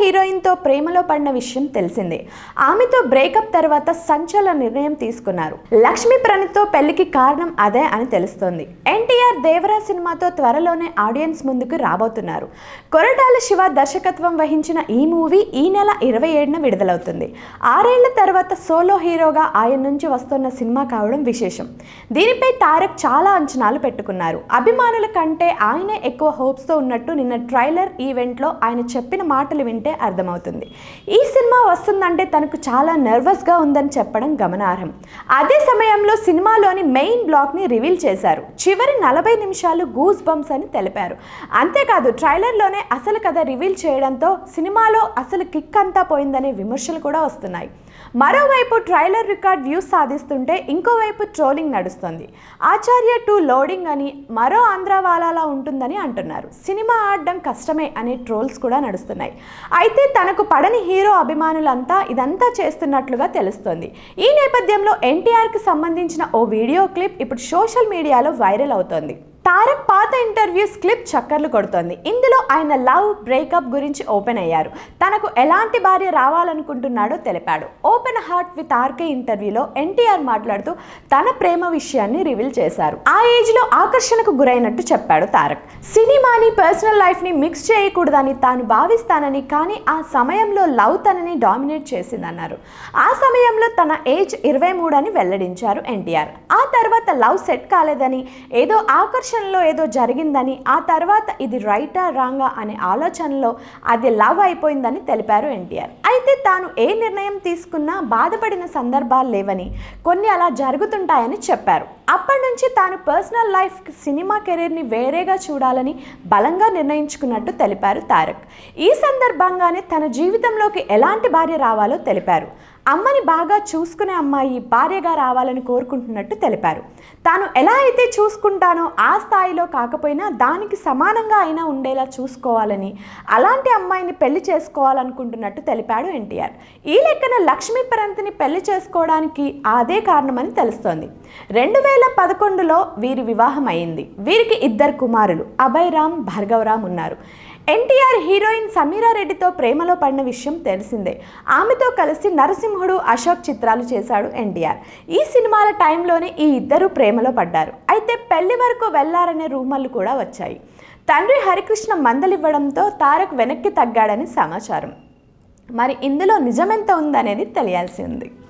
హీరోయిన్తో ప్రేమలో పడిన విషయం తెలిసిందే. ఆమెతో బ్రేకప్ తర్వాత సంచలన నిర్ణయం తీసుకున్నారు. లక్ష్మీ ప్రణీత్తో పెళ్లికి కారణం అదే అని తెలుస్తోంది. ఎన్టీఆర్ దేవరా సినిమాతో త్వరలోనే ఆడియన్స్ ముందుకు రాబోతున్నారు. కొరటాల శివ దర్శకత్వం వహించిన ఈ మూవీ ఈ నెల 27న విడుదలవుతుంది. 6 ఏళ్ల తర్వాత సోలో హీరోగా ఆయన నుంచి వస్తున్న సినిమా కావడం విశేషం. దీనిపై తారక్ చాలా అంచనాలు పెట్టుకున్నారు. అభిమానుల కంటే ఆయనే ఎక్కువ హోప్స్తో ఉన్నట్టు నిన్న ట్రైలర్ ఈవెంట్లో ఆయన చెప్పిన మాటలు వింటే అర్థమవుతుంది. ఈ సినిమా వస్తుందంటే తనకు చాలా నర్వస్గా ఉందని చెప్పడం గమనార్హం. అదే సమయంలో సినిమాలోని మెయిన్ బ్లాక్ని రివీల్ చేశారు. చివరి 40 నిమిషాలు గూస్ బంప్స్ అని తెలిపారు. అంతేకాదు ట్రైలర్లోనే అసలు కథ రివీల్ చేయడంతో సినిమాలో అసలు కిక్ అంతా పోయిందనే విమర్శలు కూడా వస్తున్నాయి. మరోవైపు ట్రైలర్ రికార్డ్ వ్యూస్ సాధిస్తుంటే ఇంకోవైపు ట్రోలింగ్ నడుస్తుంది. ఆచార్య 2 లోడింగ్ అని, మరో ఆంధ్రవాలాలా ఉంటుందని అంటున్నారు. సినిమా ఆడడం కష్టమే అనే ట్రోల్స్ కూడా నడుస్తున్నాయి. అయితే తనకు పడని హీరో అభిమానులంతా ఇదంతా చేస్తున్నట్లుగా తెలుస్తోంది. ఈ నేపథ్యంలో ఎన్టీఆర్కి సంబంధించిన ఓ వీడియో క్లిప్ ఇప్పుడు సోషల్ మీడియాలో వైరల్ అవుతోంది. తారక్ పాత ఇంటర్వ్యూస్ క్లిప్ చక్కర్లు కొడుతోంది. ఇందులో ఆయన లవ్, బ్రేకప్ గురించి ఓపెన్ అయ్యారు. తనకు ఎలాంటి భార్య రావాలనుకుంటున్నాడో తెలిపాడు. ఓపెన్ హార్ట్ విత్ ఆర్కే ఇంటర్వ్యూలో ఎన్టీఆర్ మాట్లాడుతూ తన ప్రేమ విషయాన్ని రివీల్ చేశారు. ఆ ఏజ్లో ఆకర్షణకు గురైనట్టు చెప్పాడు తారక్. సినిమాని పర్సనల్ లైఫ్ని మిక్స్ చేయకూడదని తాను భావిస్తానని, కానీ ఆ సమయంలో లవ్ తనని డామినేట్ చేసిందన్నారు. ఆ సమయంలో తన ఏజ్ 23 అని వెల్లడించారు ఎన్టీఆర్. ఆ తర్వాత లవ్ సెట్ కాలేదని, ఏదో ఆకర్షణ ఏదో జరిగిందని, ఆ తర్వాత ఇది రైటా రాంగా అనే ఆలోచనలో అది లవ్ అయిపోయిందని తెలిపారు ఎన్టీఆర్. అయితే తాను ఏ నిర్ణయం తీసుకున్నా బాధపడిన సందర్భాలు లేవని, కొన్ని అలా జరుగుతుంటాయని చెప్పారు. అప్పటి నుంచి తాను పర్సనల్ లైఫ్, సినిమా కెరీర్ని వేరేగా చూడాలని బలంగా నిర్ణయించుకున్నట్టు తెలిపారు తారక్. ఈ సందర్భంగానే తన జీవితంలోకి ఎలాంటి భార్య రావాలో తెలిపారు. అమ్మని బాగా చూసుకునే అమ్మాయి భార్యగా రావాలని కోరుకుంటున్నట్టు తెలిపారు. తాను ఎలా అయితే చూసుకుంటానో ఆ స్థాయిలో కాకపోయినా దానికి సమానంగా అయినా ఉండేలా చూసుకోవాలని, అలాంటి అమ్మాయిని పెళ్లి చేసుకోవాలనుకుంటున్నట్టు తెలిపాడు ఎన్టీఆర్. ఈ లెక్కన లక్ష్మీ ప్రణీత్ని పెళ్లి చేసుకోవడానికి అదే కారణమని తెలుస్తోంది. 2011లో వీరి వివాహం అయింది. వీరికి 2 కుమారులు అభయ్ రామ్, భార్గవ్ రామ్ ఉన్నారు. ఎన్టీఆర్ హీరోయిన్ సమీరా రెడ్డితో ప్రేమలో పడిన విషయం తెలిసిందే. ఆమెతో కలిసి నరసింహుడు, అశోక్ చిత్రాలు చేశాడు ఎన్టీఆర్. ఈ సినిమాల టైంలోనే ఈ ఇద్దరు ప్రేమలో పడ్డారు. అయితే పెళ్లి వరకు వెళ్లారనే రూమర్లు కూడా వచ్చాయి. తండ్రి హరికృష్ణ మందలివ్వడంతో తారక్ వెనక్కి తగ్గాడని సమాచారం. మరి ఇందులో నిజమెంత ఉందనేది తెలియాల్సి ఉంది.